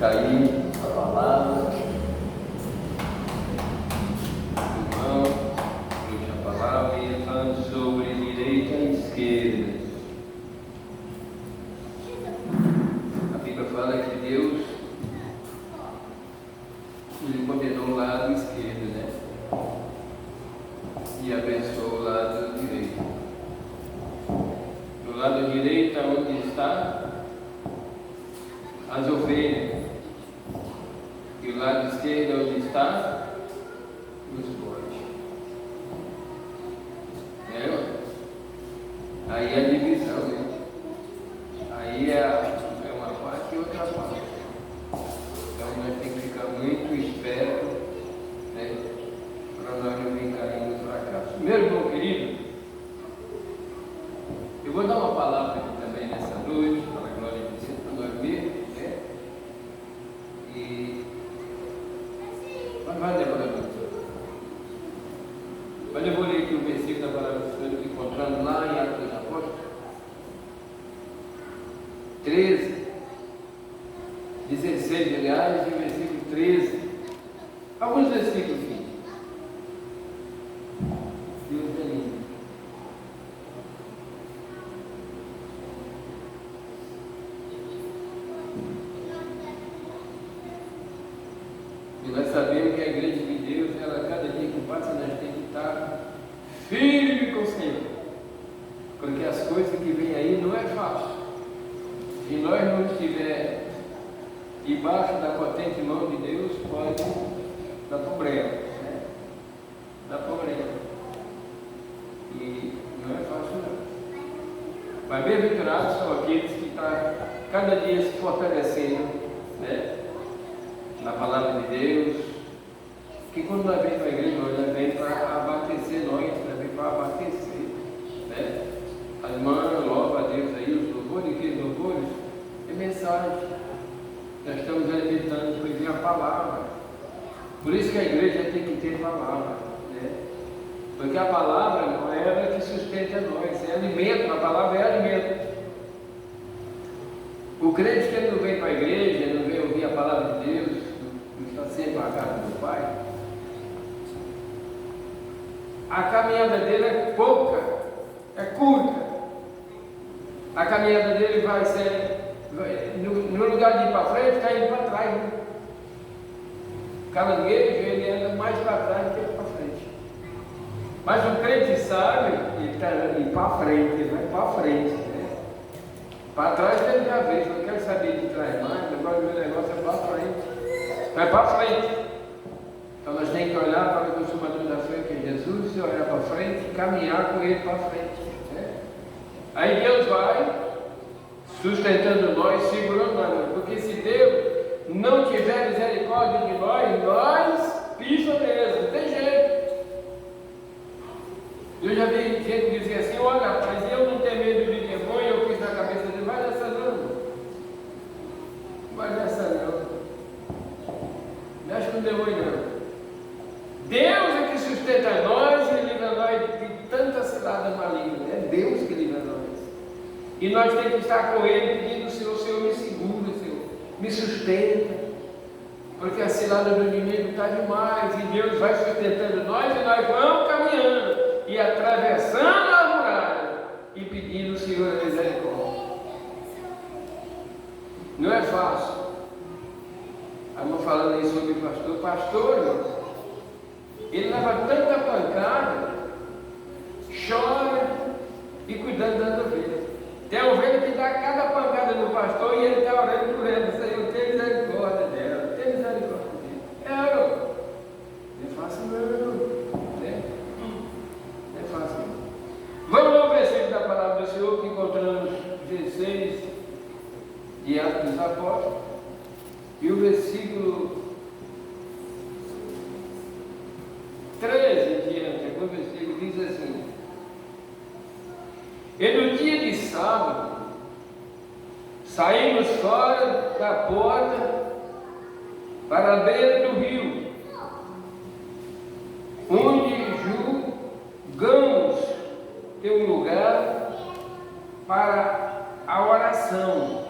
aí a palavra. Irmão, trouxe a palavra e ele falando sobre direita e esquerda. A Bíblia fala que Deus ele condenou o lado esquerdo, né? E abençoou o lado direito. Do lado direito, onde está as ovelhas, e o lado esquerdo, onde está os bois. Aí é a divisão, né? Aí é uma parte e outra parte. Então nós temos que ficar muito esperto, né? Para nós não vir caindo no fracasso. Primeiro, meu querido, eu vou dar uma palavra aqui também nessa noite, para a glória de Deus, para nós mesmos, né? E vai demorar muito. Mas eu vou ler aqui o versículo da palavra do Senhor, encontrando lá em Atos dos Apóstolos 13, 16, aliás, e o versículo 13. Alguns versículos aqui. Deus é lindo. E nós sabemos que a igreja de Deus, ela, cada dia que passa, nós temos que estar firme com o Senhor. Porque as coisas que vêm aí não é fácil. Se nós não estivermos debaixo da potente mão de Deus, pode dar problema, né? Dá problema. E não é fácil não. Mas bem-aventurados são aqueles que estão cada dia se fortalecendo, né? Na palavra de Deus, que quando nós vemos para a igreja, nós vemos para abastecer nós vemos para abastecer, né? A irmã louva a Deus aí, os louvores, que louvores é mensagem. Nós estamos alimentando por a palavra. Por isso que a igreja tem que ter palavra, né? Porque a palavra não é ela que sustenta nós, é alimento, a palavra é alimento. O crente que ele não vem para a igreja, não vem ouvir a palavra de Deus, não está sempre na casa do Pai, a caminhada dele é pouca, é curta. A caminhada dele vai ser, no lugar de ir para frente, está indo para trás. Né? O caranguejo, ele anda mais para trás do que para frente. Mas o crente sabe, ele está indo para frente, ele vai para frente. Né? Para trás ele já vê, não quero saber de trás mais, agora o meu negócio é para frente. Vai para frente. Então nós temos que olhar para o consumador da fé, que é Jesus, e olhar para frente e caminhar com ele para frente. Né? Aí Deus vai sustentando nós, segurando nós, porque se Deus não tiver misericórdia de nós pisamos mesmo, não tem jeito. Eu já vi gente dizer assim, olha, mas eu não tenho medo de demônio, eu fiz na cabeça dele, vai nessa não. Vai nessa não. Mexe com o demônio não. Deus é que sustenta nós e livra nós de tanta cilada maligna. É Deus que livra nós. E nós temos que estar com Ele pedindo, Senhor, me segura, Senhor, me sustenta. Porque a cilada do inimigo está demais. E Deus vai sustentando nós e nós vamos caminhando e atravessando a muralha e pedindo, Senhor, a misericórdia. Não é fácil. Estamos falando aí sobre pastor. Pastor, ele leva tanta pancada, chora e cuidando das ovelhas. Tem a ovelha que dá cada pancada no pastor e ele está orando por ela. Senhor, tem misericórdia dela, tem misericórdia dela. Não é fácil não, né? Não é fácil não. Vamos ao versículo da palavra do Senhor que encontramos 16 de Atos dos Apóstolos. E o versículo 13 em diante, algum versículo diz assim: e no dia de sábado, saímos fora da porta para a beira do rio, onde julgamos ter um lugar para a oração.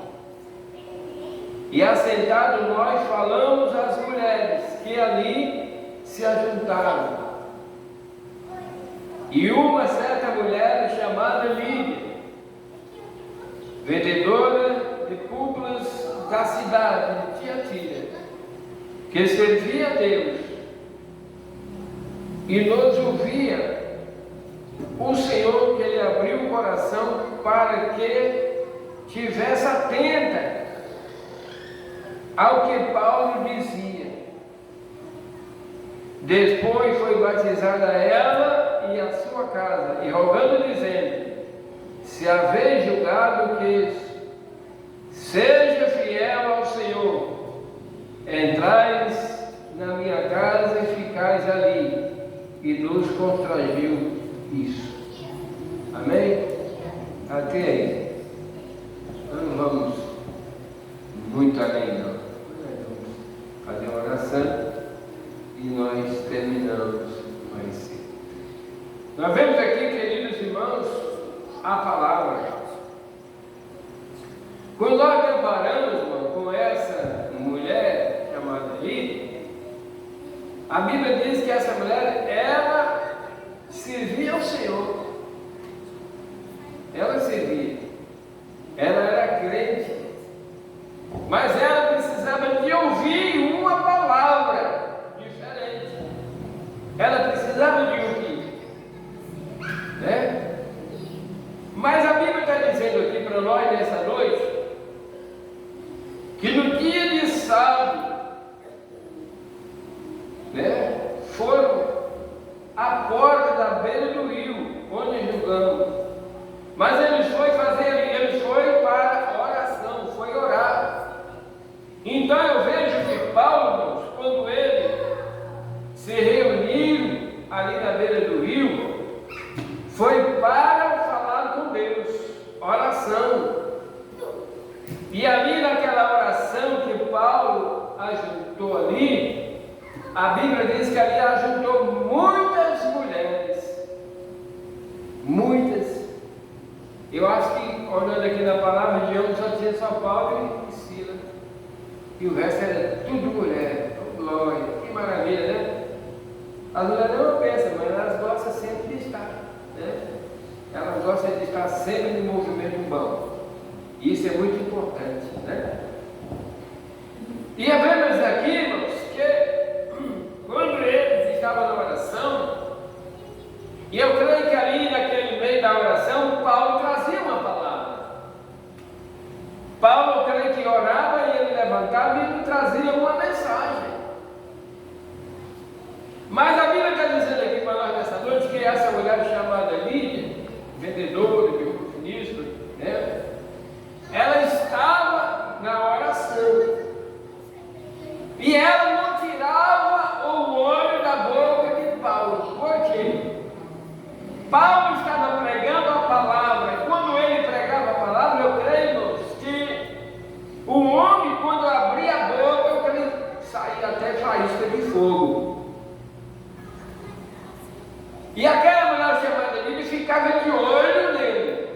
E assentados nós falamos às mulheres que ali se ajuntaram. E uma certa mulher chamada Lídia, vendedora de púrpuras da cidade de Tiatira, que servia a Deus e nos ouvia, o Senhor que lhe abriu o coração para que tivesse atenta ao que Paulo dizia. Depois foi batizada ela e a sua casa, e rogando, dizendo: se haveis julgado que seja fiel ao Senhor, entrais na minha casa e ficais ali. E nos constrangiu isso. Amém? Até aí. Nós não vamos muito além, não. Nós vamos fazer uma oração e nós terminamos mais cedo. Nós vemos aqui, queridos irmãos, a palavra. Quando nós deparamos, irmão, com essa mulher chamada Lídia, a Bíblia diz que essa mulher, ela servia ao Senhor. Ela servia. Ela era crente. Mas ela precisava de ouvir uma palavra diferente. Ela precisava de ouvir. Né? Mas a Bíblia está dizendo aqui para nós nessa noite que no dia de sábado, né, foram à porta da beira do rio, onde julgamos. Mas eles foram para oração, foi orar. Então eu vejo que Paulo, quando ele se reuniu ali na beira do rio, foi para falar com Deus, oração. E ali naquela oração que Paulo ajuntou ali, a Bíblia diz que ali ajuntou muitas mulheres. Muitas. Eu acho que, olhando aqui na palavra de homem, só tinha só Paulo e Sila. E o resto era tudo mulher. Oh, glória, que maravilha, né? As mulheres não pensam, mas elas gostam sempre de estar, né? Elas gostam de estar sempre no movimento bom. E isso é muito importante, né? E vemos aqui, irmãos, que quando eles estavam na oração, e eu creio que ali naquele meio da oração, Paulo trazia uma palavra. Paulo, eu creio que orava e ele levantava e ele trazia uma mensagem. Mas a Bíblia está dizendo aqui para nós nessa noite que essa mulher chamada Lídia, vendedora de oportunismo, né? Ela estava na oração. E ela não tirava o olho da boca de Paulo. Por quê? Paulo estava pregando a palavra. E quando ele pregava a palavra, eu creio, irmãos, que o homem, quando abria a boca, eu creio que saía até faísca de fogo. E aquela mulher chamada Lídia ficava de olho nele.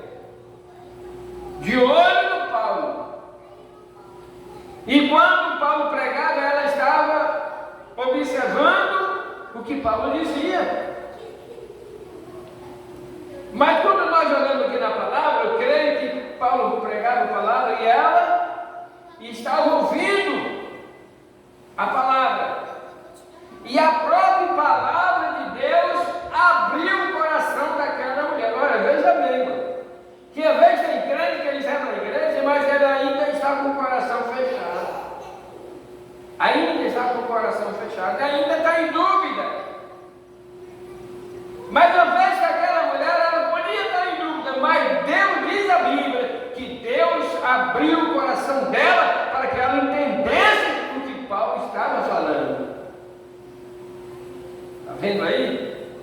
De olho no Paulo. E quando Paulo pregava, ela estava observando o que Paulo dizia. Mas quando nós olhamos aqui na palavra, eu creio que Paulo pregava a palavra e ela estava ouvindo a palavra. E a própria palavra de Deus abriu o coração daquela mulher. Olha, veja bem, irmão, que às vezes tem crente que eles entram na igreja, mas ela ainda está com o coração fechado. Ainda está com o coração fechado, ainda está em dúvida. Mas às vezes aquela mulher, ela podia estar em dúvida, mas Deus diz a Bíblia que Deus abriu o coração dela para que ela entendesse o que Paulo estava falando. Está vendo aí?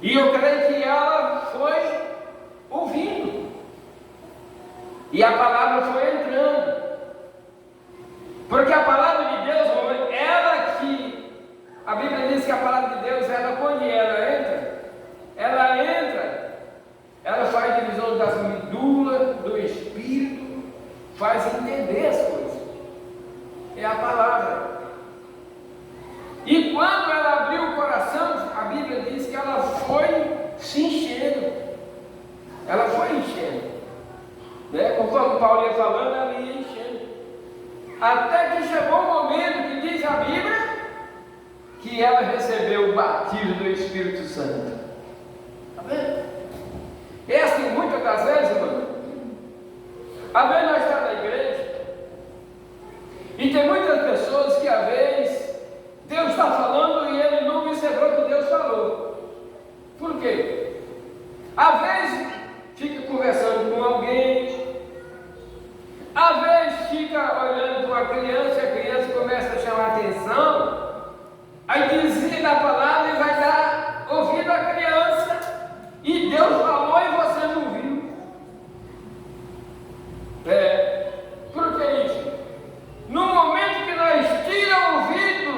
E eu creio que ela foi ouvindo. E a palavra foi entrando. Porque a palavra de Deus, ela que... A Bíblia diz que a palavra de Deus, ela, quando ela entra, ela faz divisão das medulas, do espírito, faz entender as coisas. é a palavra. E quando ela abriu o coração, a Bíblia diz que ela foi se enchendo. Ela foi enchendo. Né? Conforme Paulo ia falando, ela ia enchendo. Até que chegou o momento que diz a Bíblia que ela recebeu o batismo do Espírito Santo. Está vendo? É assim, muitas das vezes, irmão, às vezes nós estamos na igreja e tem muitas pessoas que às vezes Deus está falando e ele não observou o que Deus falou. Por quê? Às vezes fica conversando com alguém, às vezes fica olhando para uma criança e a criança começa a chamar a atenção, aí dizia na palavra e vai dar ouvido à criança, e Deus falou e você não viu. Por que isso? No momento que nós tiramos o ouvido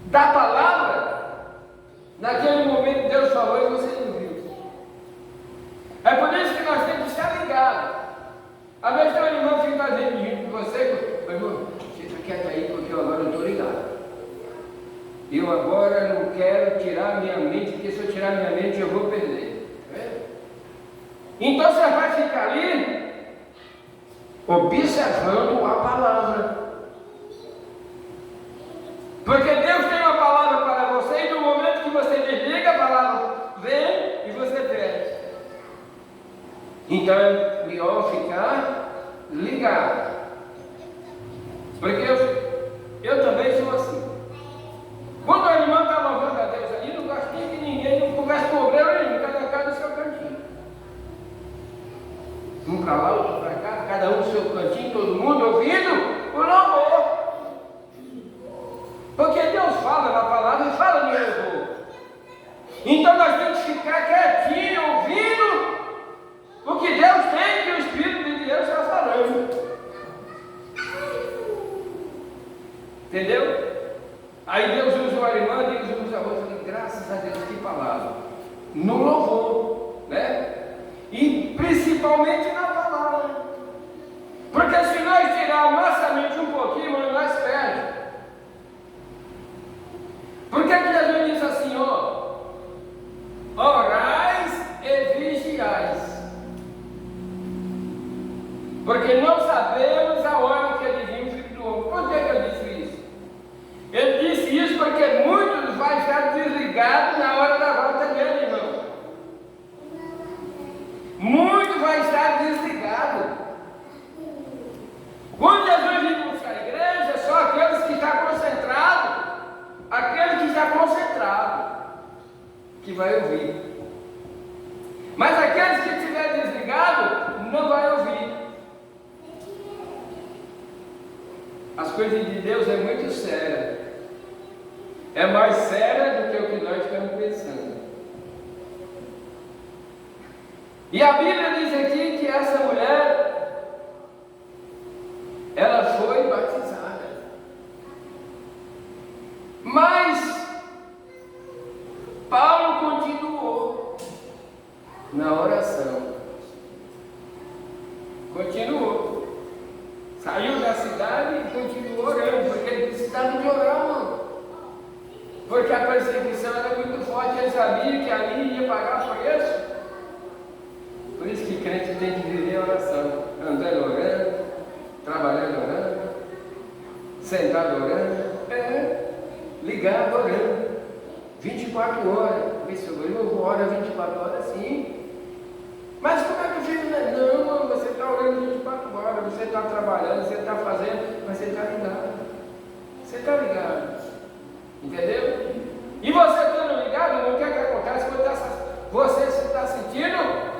da palavra, naquele momento Deus falou e você não viu. É por isso que nós temos que estar ligados. Às vezes tem um irmão que está dizendo com você, irmão, fica quieto aí porque eu agora não estou ligado. Eu agora não quero tirar minha mente, porque se eu tirar minha mente eu vou perder. Então você vai ficar ali observando a palavra. Porque Deus tem uma palavra para você e no momento que você desliga, a palavra vem e você perde. Então é melhor ficar ligado. Porque eu também sou assim. Quando o irmão está louvando a Deus ali, não gosto nem que ninguém não converse com o meu, cada casa no seu cantinho. Um para lá, outro para cá, cada um no seu cantinho, todo mundo ouvindo o louvor. Porque Deus fala na palavra e fala no louvor. Então nós temos que ficar quietinho, ouvindo o que Deus tem, que o Espírito de Deus está falando. Entendeu? Aí Deus usa uma irmã, Deus usa a outra, graças a Deus, que palavra. No louvor, né? E principalmente na palavra. Porque se nós tirarmos nossa mente um pouquinho, nós perdemos. Por que Jesus diz assim, ó? Orais e vigiais. Porque não sabemos a hora que ele vinha o Filho do Homem. Por que ele disse isso? Ele disse isso porque muitos vão estar desligados na hora da volta dele, irmão. Muitos vão estar desligados. Quando Jesus vem buscar a igreja, só aqueles que estão concentrados, aquele que está concentrado, que vai ouvir. Mas aqueles que estiverem desligados, não vai ouvir. As coisas de Deus é muito séria. É mais séria do que o que nós estamos pensando. E a Bíblia diz aqui que essa mulher, ela foi batizada. Mas Paulo continuou na oração. Continuou. Saiu da cidade e continuou orando, porque ele precisava de orar, mano. Porque a perseguição era muito forte, ele sabia que ali ia pagar preço. Por isso que crente tem que viver a oração, andando orando, trabalhando orando, sentado orando, ligado orando, 24 horas. Eu vou orar 24 horas sim. Mas como é que eu fico? Não, você está orando 24 horas, você está trabalhando, você está fazendo, mas você está ligado. Você está ligado. Entendeu? E você estando ligado, o que é que acontece quando você está sentindo?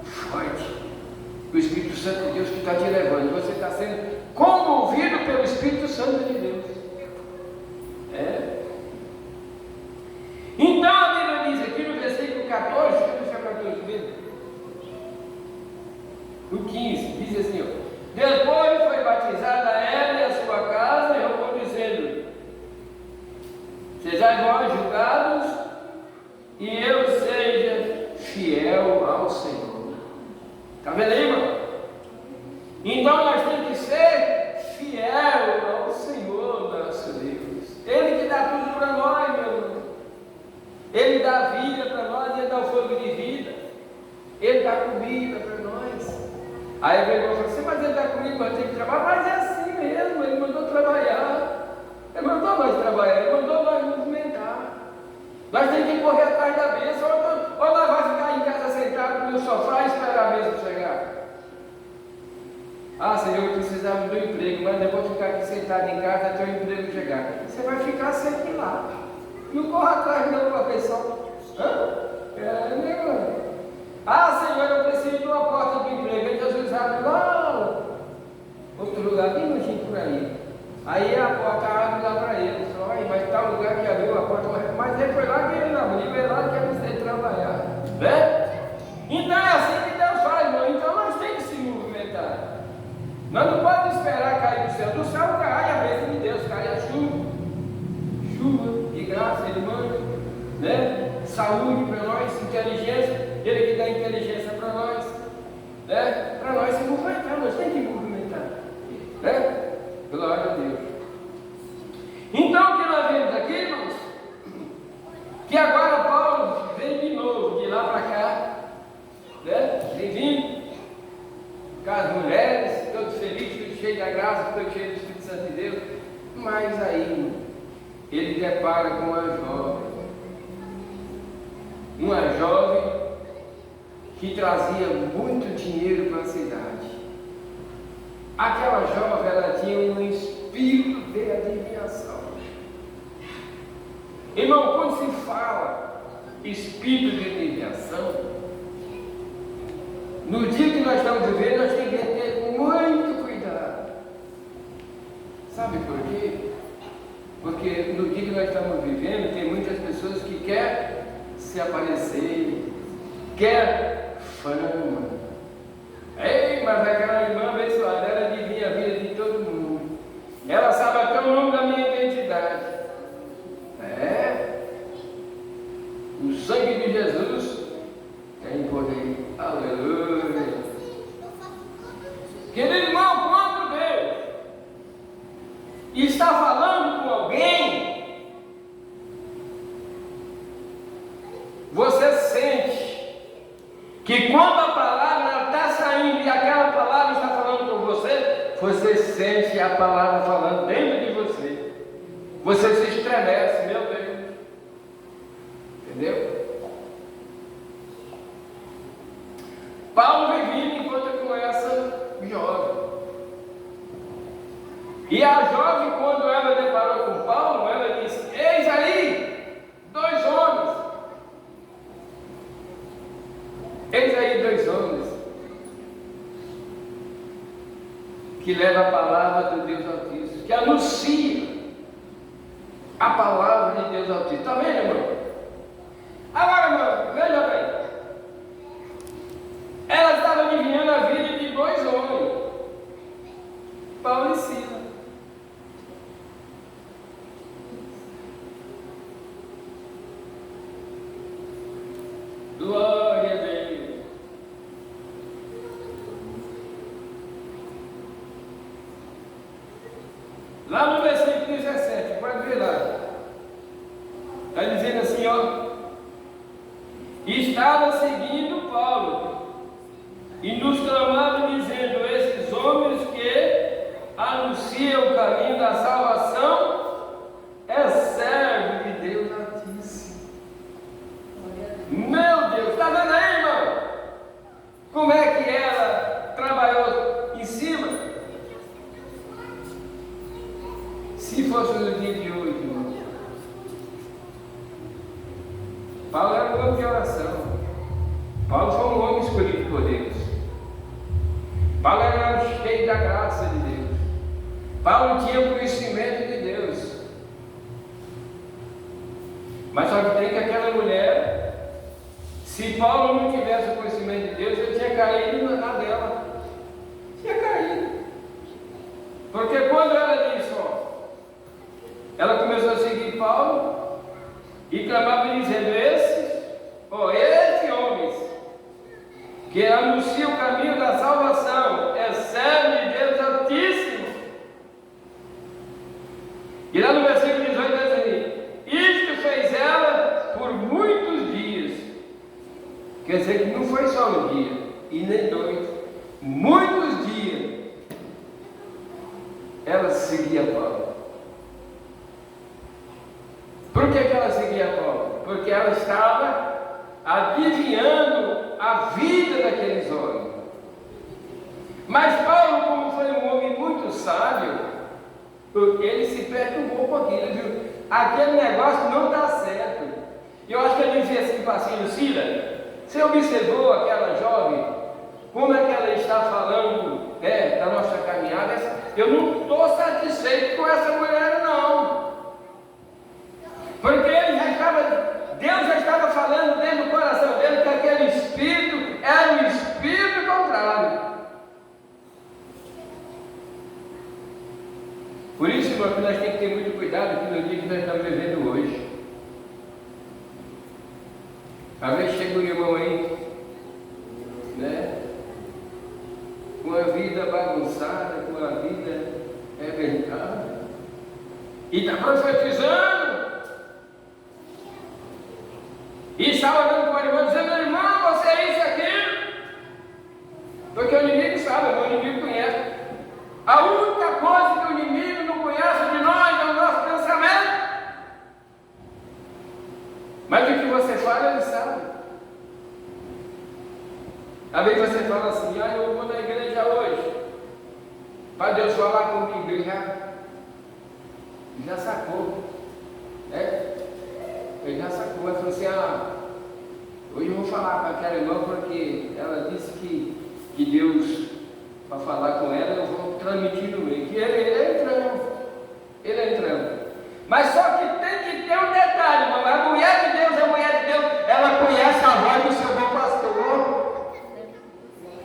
Forte. O Espírito Santo de Deus que está te levando. Você está sendo comovido pelo Espírito Santo de Deus. Então a Bíblia diz aqui no versículo 14, deixa eu 14 mesmo. O 15, diz assim, ó. Depois foi batizada ela e a sua casa, e eu vou dizendo: sejais vós julgados, e eu seja fiel ao Senhor. Está vendo aí, irmão? Então nós temos que ser dá comida para nós. Aí ele falou assim, mas ele dá comida, nós temos que trabalhar. Mas é assim mesmo, ele mandou trabalhar. Ele mandou nós trabalhar, ele mandou nós nos alimentar. Nós temos que correr atrás da bênção, ou nós vamos ficar em casa sentado no sofá e esperar a bênção chegar. Ah, Senhor, eu precisava do emprego, mas eu vou ficar aqui sentado em casa até o emprego chegar. Você vai ficar sempre lá. Não corra atrás da tua pessoa. Ah, Senhor, eu preciso de uma porta do emprego. Aí Jesus abre lá, outro lugar, bem longinho por aí. Aí a porta abre lá para ele. Falou, mas tal lugar que abriu a porta, mas ele foi lá que ele abriu, é lá que ele precisa trabalhar. Né? Então é assim que Deus faz, irmão. Então nós temos que se movimentar. Nós não podemos esperar cair do céu. Do céu cai a bênção de Deus, cai a chuva. Chuva de graça, Ele manda, né? Saúde para nós, inteligência, Ele que dá inteligência para nós, né? Para nós se movimentar, nós temos que movimentar, né? Glória a Deus. Então o que nós vemos aqui, irmãos, que agora Paulo vem de novo, de lá para cá, né? Vem vindo com as mulheres, todos felizes, todos cheios da graça, todos cheios do Espírito Santo de Deus, mas aí ele depara com uma jovem que trazia muito dinheiro para a cidade. Aquela jovem, ela tinha um espírito de adivinhação. Irmão, quando se fala espírito de adivinhação, no dia que nós estamos vivendo, nós temos que ter muito cuidado. Sabe por quê? Porque no dia que nós estamos vivendo, tem muitas pessoas que querem se aparecer, querem fama. Ei, mas aquela irmã abençoada, ela adivinha a vida de todo mundo. Ela sabe até o nome da minha identidade. O sangue de Jesus tem poder. Aleluia. Querido irmão, quando Deus está falando com alguém, você sente que quando a palavra está saindo e aquela palavra está falando com você, você sente a palavra falando dentro de você. Você se estremece, meu Deus. Entendeu? Paulo vem vindo e encontra com essa jovem. E a jovem, quando ela deparou com Paulo, ela disse: eis aí, dois homens. Eis aí dois homens que levam a palavra do Deus Altíssimo, que anunciam a palavra de Deus Altíssimo. Está vendo, irmão? Agora, irmão, veja bem. Ela estava adivinhando a vida de dois homens, Paulo e Silas. Glória a Deus. Lá no versículo 17, pode ver lá. Está dizendo assim, ó. Estava seguindo Paulo e nos clamava dizendo: esses homens que anunciam o caminho da salvação é servo de Deus Altíssimo. Meu Deus, está vendo aí, irmão? Como é que ela trabalhou em cima? Se fosse no dia de hoje, irmão. Paulo era um homem de oração. Paulo foi um homem escolhido por Deus. Paulo era cheio da graça de Deus. Paulo tinha o conhecimento de Deus. Mas só que tem que aquela mulher, se Paulo não tivesse o conhecimento de Deus, ele tinha caído na dela. Tinha caído. Porque quando ela disse, ela começou a seguir Paulo e clamava dizendo: esses homens que anunciam o caminho da salvação é servo de Deus Altíssimo. E lá no versículo 18 diz assim: isto fez ela por muitos dias. Quer dizer que não foi só um dia. seguia Paulo. Por que ela seguia Paulo? Porque ela estava adivinhando a vida daqueles homens. Mas Paulo, como foi um homem muito sábio, ele se perturbou com aquilo, viu? Aquele negócio não dá certo. E eu acho que ele dizia assim para a Lucila: você observou aquela jovem? Como é que ela está falando da nossa caminhada? Eu não estou satisfeito com essa mulher, não. Porque Deus já estava falando dentro do coração dele que aquele espírito era um espírito contrário. Por isso, irmão, que nós temos que ter muito cuidado aqui no dia que nós estamos vivendo hoje. Às vezes chega um irmão aí, né? Com a vida bagunçada, com a vida arrebentada, e está profetizando, e está olhando para o irmão dizendo: irmão, você é isso e aquilo, porque o inimigo sabe, o inimigo conhece. A única coisa que o inimigo não conhece de nós é o nosso pensamento, mas o que você fala, ele sabe. Às vezes você fala assim: eu vou na igreja hoje, para Deus falar comigo. Ele já sacou, né? Ele já sacou, mas falou assim: hoje eu vou falar com aquela irmã, porque ela disse que Deus, para falar com ela, eu vou transmitir no meio. Que ele é entrando. Mas só que tem que ter um detalhe, irmão. A mulher de Deus, ela conhece a voz do seu bom pastor.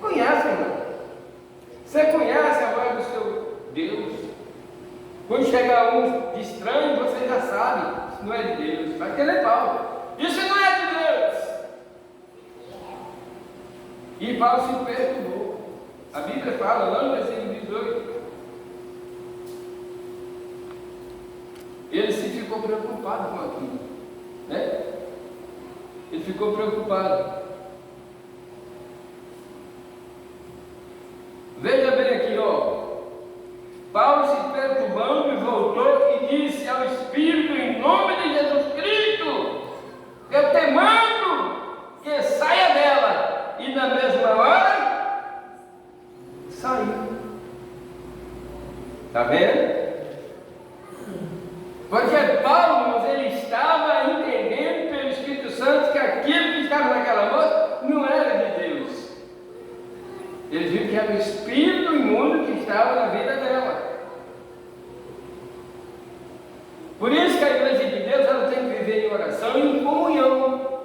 Conhece, irmão. Você conhece a voz do seu Deus. Quando chega um de estranho, você já sabe: isso não é de Deus. Vai querer pau. Isso não é de Deus. E Paulo se perturbou. A Bíblia fala lá no versículo 18. Ele se ficou preocupado com aquilo, né? Ele ficou preocupado. Veja bem aqui, Paulo se perturbando e voltou e disse ao Espírito: em nome de Jesus Cristo, eu te mando que saia dela. E na mesma hora saiu. Está vendo? Porque Paulo, ele estava entendendo pelo Espírito Santo que aquilo que estava naquela moça não era de Deus. Ele viu que era o espírito imundo que estava na vida dela. Por isso que a igreja de Deus, ela tem que viver em oração e em comunhão.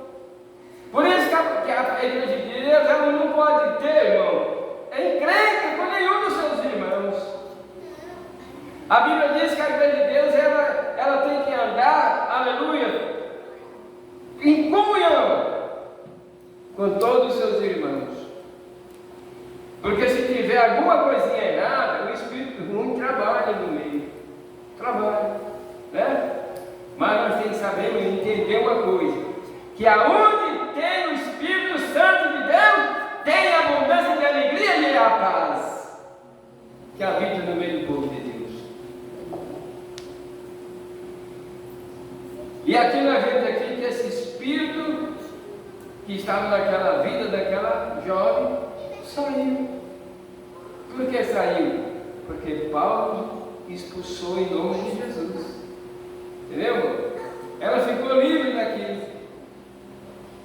Por isso que a igreja de Deus, ela não pode ter, irmão, encrenca com nenhum dos seus irmãos. A Bíblia diz que a igreja de Deus, ela tem que andar, aleluia, em comunhão com todos os seus irmãos. Porque se tiver alguma coisinha errada, o espírito ruim trabalha no meio. Trabalha, né? Mas nós temos que saber e entender uma coisa: que aonde tem o Espírito Santo de Deus, tem abundância de alegria e a paz que habita no meio do povo de Deus. E aqui nós vemos aqui que esse espírito que estava naquela vida daquela jovem saiu. Por que saiu? Porque Paulo expulsou em nome de Jesus. Entendeu? Ela ficou livre daquilo.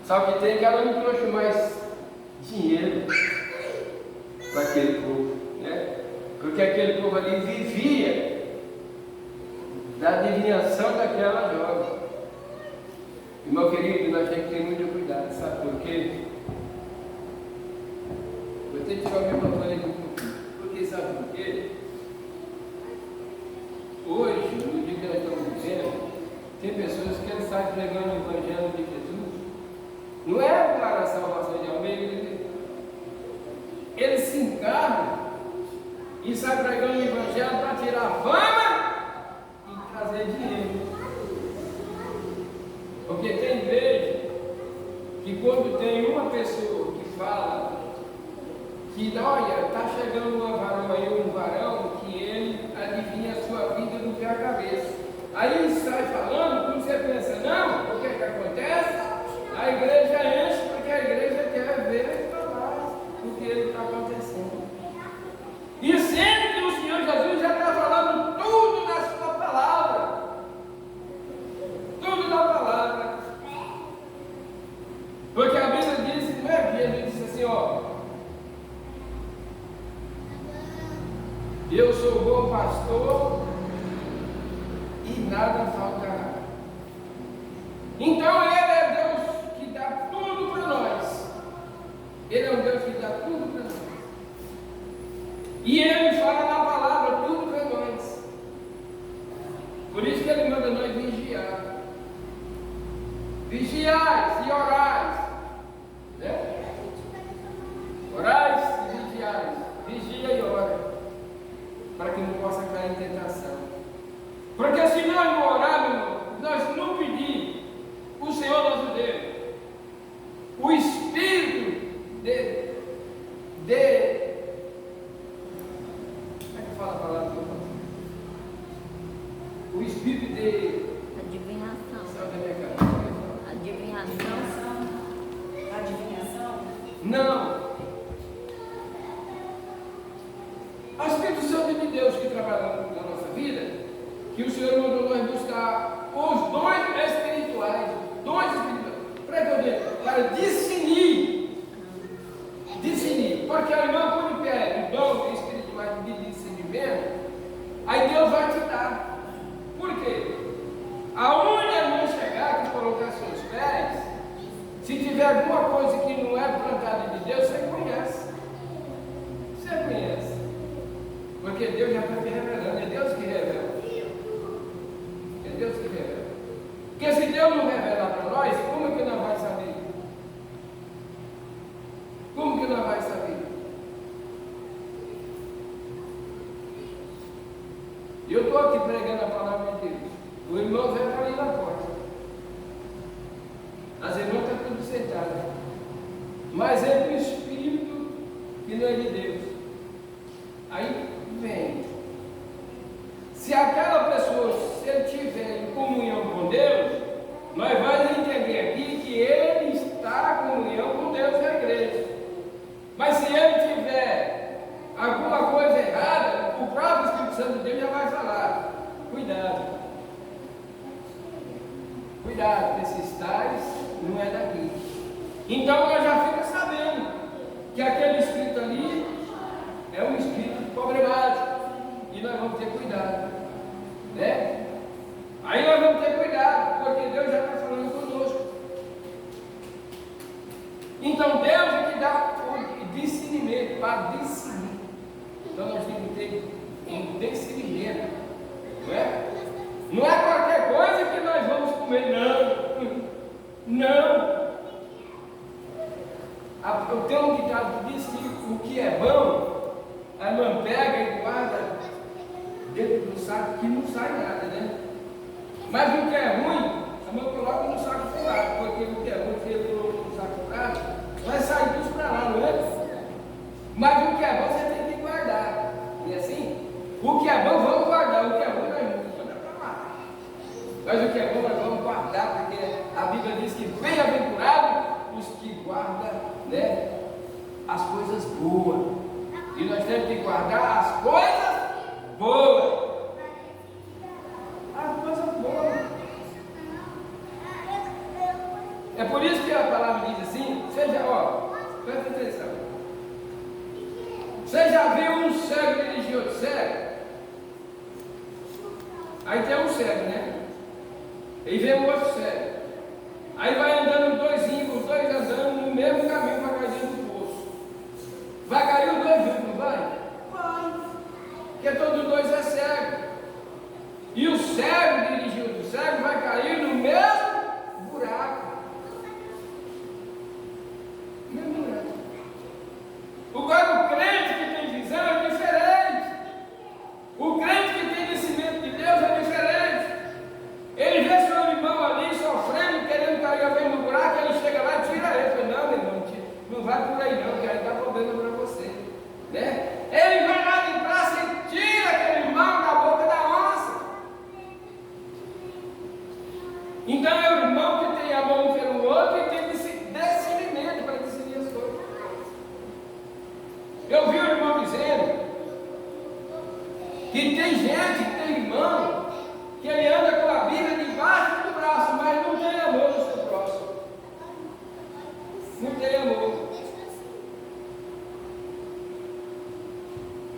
Só que tem que ela não trouxe mais dinheiro para aquele povo, né? Porque aquele povo ali vivia da adivinhação daquela jovem. E, meu querido, nós temos que ter muito cuidado, sabe por quê? Vou ter que tirar o microfone aqui um pouquinho. Porque sabe por quê? Hoje, no dia que nós estamos vivendo, tem pessoas que querem estar pregando o Evangelho de Jesus. Não é para a salvação de alma, eles se encarnam e saem pregando o Evangelho para tirar fama e trazer dinheiro. Porque tem igreja que quando tem uma pessoa que fala que olha, está chegando um varão aí, um varão que ele adivinha as cabeça. Aí sai falando, quando você pensa, não, o que é que acontece? A igreja enche porque a igreja quer ver e falar o que está acontecendo. E sendo que o Senhor Jesus já está falando tudo na sua palavra. Tudo na palavra. Porque a Bíblia diz, não é que ele disse assim, ó. Eu sou o bom pastor e nada faltará. Então Ele é Deus que dá tudo para nós. Ele é um Deus que dá tudo para nós. E Ele fala na palavra tudo para nós. Por isso que Ele manda nós vigiar. Vigiais e orais. Né? Orais e vigiais. Vigia e ora. Para que não possa cair em tentação. Porque se nós não orarmos, nós não pedir o Senhor nosso Deus, o Espírito de como é que fala a palavra? O Espírito de adivinhação. Adivinhação? Não. O Espírito Santo de Deus que trabalha na nossa vida, que o Senhor mandou nós buscar os dons espirituais, para discernir, porque a irmã quando quer o dom espiritual de discernimento, aí Deus vai te dar. Por quê? Aonde a irmã chegar, que colocar seus pés, se tiver alguma coisa que não é plantada de Deus, você conhece. Você conhece. Porque Deus já está te revelando, é Deus que revela. É Deus que revela. Porque se Deus não revelar para nós, como é que nós vamos saber? Como que nós vamos saber? Eu estou aqui pregando a palavra de Deus. O irmão vai para ali na porta. As irmãs estão tudo sentadas. Mas é do Espírito que não é de Deus. Aí vem. Se aquela pessoa, se ele estiver em comunhão com Deus, nós vamos entender aqui que ele está em comunhão com Deus e a igreja. Mas se ele tiver alguma coisa errada, o próprio Espírito Santo de Deus já vai falar. Cuidado. Cuidado, que esses tais não é daqui. Então nós já ficamos sabendo que aquele espírito ali é um espírito problemático. E nós vamos ter cuidado. Né? Aí nós vamos ter cuidado, porque Deus já está falando conosco. Então Deus é que dá o discernimento para discernir. Então nós temos que ter um discernimento. Não é? Não é qualquer coisa que nós vamos comer, não. Não. Eu tenho um ditado que diz que o que é bom, a irmã pega e guarda dentro do saco que não sai nada, né? Mas o que é ruim, a irmã coloca no saco furado, porque o que é ruim, se ele colocou no saco furado, vai sair tudo para lá, não é? Mas o que é bom você tem que guardar. E assim, o que é bom vamos guardar, o que é ruim nós vamos mandar para lá. Mas o que é bom nós vamos guardar, porque a Bíblia diz que bem-aventurados os que guardam, né, as coisas boas. E nós temos que guardar as coisas boas. As coisas boas. É por isso que a palavra diz assim, presta atenção. Você já viu um cego dirigir outro cego? Aí tem um cego, né? E vem um outro cego. Aí vai andando os dois andando no mesmo caminho para cair dentro do poço. Vai cair os dois juntos, não vai? Vai. Porque todos os dois é cego. E o cego dirigindo o cego vai cair no mesmo buraco. Mesmo buraco. Agora o crente que tem visão é diferente. O crente que tem conhecimento de Deus é diferente. Ele vê seu irmão ali sofrendo, querendo cair ao mesmo buraco, ele chega lá e tira ele. Fala, não, meu irmão, não vai por aí não, que aí dá problema para você. Né? Ele vai lá de braço e tira aquele irmão da boca da onça. Tem gente que tem irmão que ele anda com a Bíblia debaixo do braço, mas não tem amor no seu próximo. Não tem amor.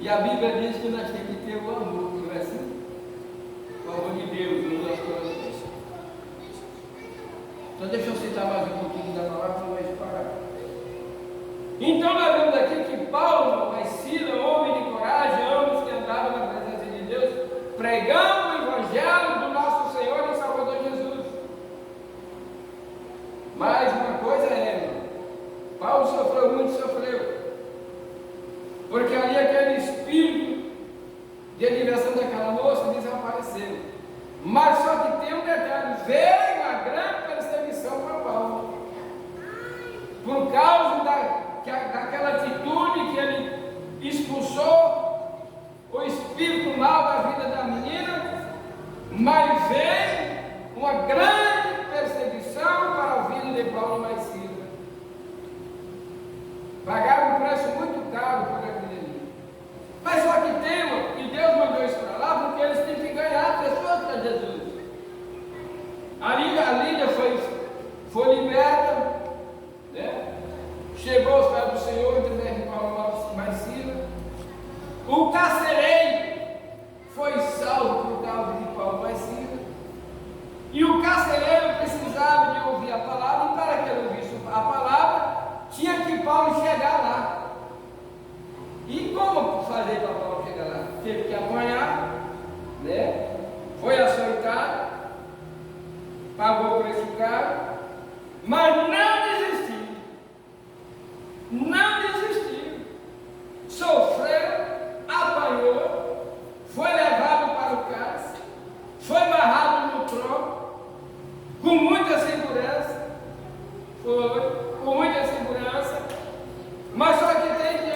E a Bíblia diz que nós temos que ter o amor, não é assim? O amor de Deus no nosso coração. Então deixa eu citar mais um pouquinho da palavra para nós parar. Então nós vemos aqui que Paulo, mas Sila, homem de coragem, ambos que andavam na presença de Deus, pregando o Evangelho do nosso Senhor e Salvador Jesus. Mas uma coisa é, irmão, Paulo sofreu muito, sofreu. Porque ali aquele espírito de diversão daquela moça desapareceu. Mas só que tem um detalhe, veio uma grande perseguição para Paulo. Por causa daquela atitude que ele expulsou o espírito mal da vida da menina, mas veio uma grande perseguição para a vida de Paulo mais Sila. Pagaram um preço muito caro por aquilo ali. Mas só que tem, e Deus mandou isso para lá, porque eles têm que ganhar pessoas para Jesus. A Lídia foi liberta, né? Chegou aos pés do Senhor, através de Paulo mais Sila. O carcereiro foi salvo por causa de Paulo mais Sila. E o carcereiro precisava de ouvir a palavra, e para que ele ouvisse a palavra, tinha que Paulo chegar lá. E como fazer para Paulo chegar lá? Teve que apanhar, né? Foi açoitado, pagou o preço caro, mas não